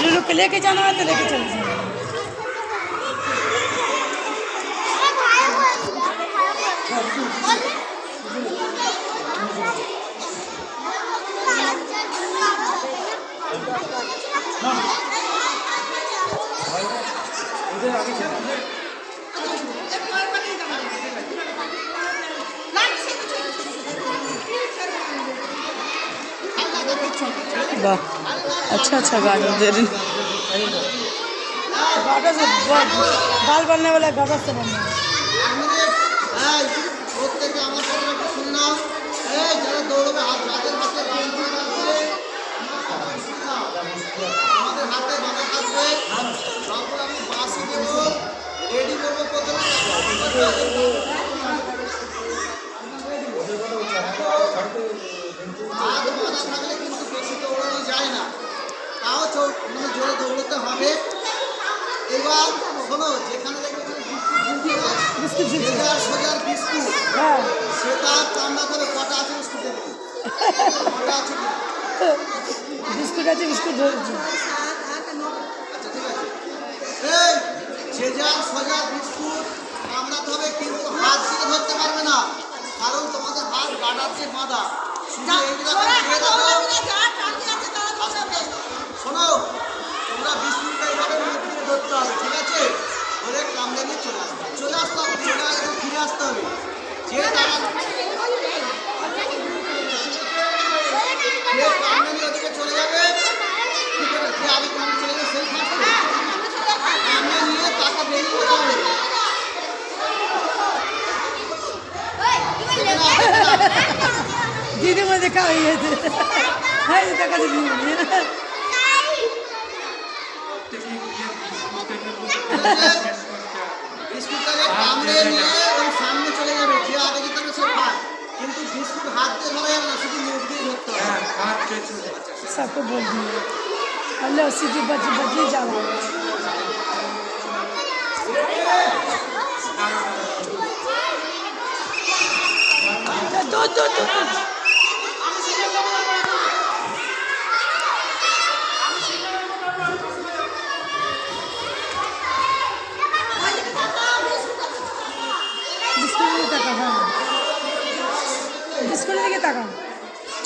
लुलू को लेके जाना है तो लेके चले जाना। वाह अच्छा अच्छा गाना दे रही। गागा से बाल बनने वाला गागा से बनना है। জোরে দৌড়তে হবে। এবার শোনো, যেখানে সোজার বিস্কুট সেটা কামড়া করে কটা আছে বিস্কুটের কটা আছে বিস্কুট আছে, বিস্কুট ধরেছি। আচ্ছা ঠিক আছে, এই সেজার সোজার বিস্কুট কামড়াতে হবে, কিন্তু হাত দিয়ে ধরতে পারবে না, কারণ তোমাদের হাত গাডার দিয়ে বাঁধা। শোনো, তোমরা বিস্কুটটা এইভাবে মুখ দিয়ে ধরতে হবে, ঠিক আছে? ধরে কামড়ে নিয়ে চলে আসতে হবে, চলে আসতে হবে, চলে আসতে ফিরে আসতে হবে। যে কামড়ে নিয়ে ওদিকে চলে যাবে, ঠিক আছে? যে আগে কামড়ে চলে যাবে সেই ফার্স্ট কামড়ে নিয়ে টাকা বেরিয়ে যেতে হবে। दीदी में देखा हुई है हाय देखा दीदी বিস্কুটটাকে কামড়ে নিয়ে ওই সামনে চলে যাবে, যে আগে যেতে হবে সে ফার্স্ট, কিন্তু বিস্কুট হাত দিয়ে ধরা যাবে না, শুধু মুখ দিয়ে ধরতে হবে। सबको बोल दिए अल्लाह सीधी बची बची जाओ। दो दो दो बिस्कुट लेके तका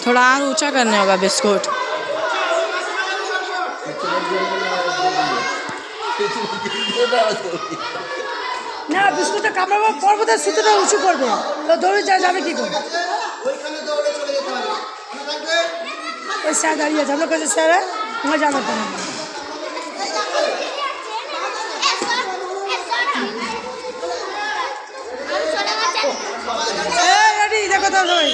थोड़ा और ऊंचा करने होगा बिस्कुट। না বিস্কুটটা কামড়াবো, পরবো তো সুতোটা উঁচু করবে, তো দৌড়ে যাবে কি করে? ওইখানে দৌড়ে চলে যেতে হবে, মনে থাকবে? ওই স্যার দাঁড়িয়ে আছে, আমরা কাছে স্যার আমার জানা তো না। রেডি দেখো তো সবাই,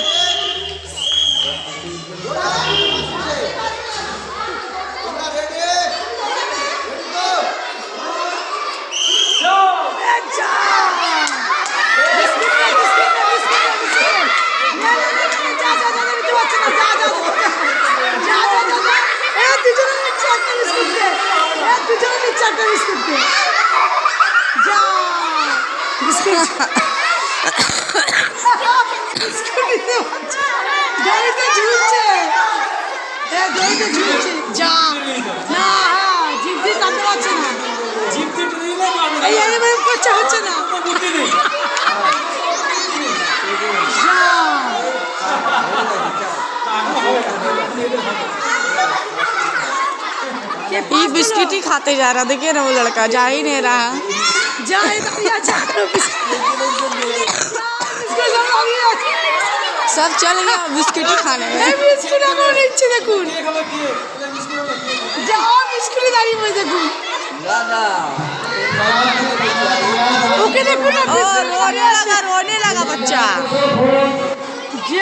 যা না জিপটি টানতে পারছে না, এই এরকম করছে, হচ্ছে না। ये बिस्किट ही खाते जा रहा, देखिए ना वो लड़का जा ही नहीं रहा। सब चल गया बिस्किट ही खाने में। देखो रोने लगा बच्चा।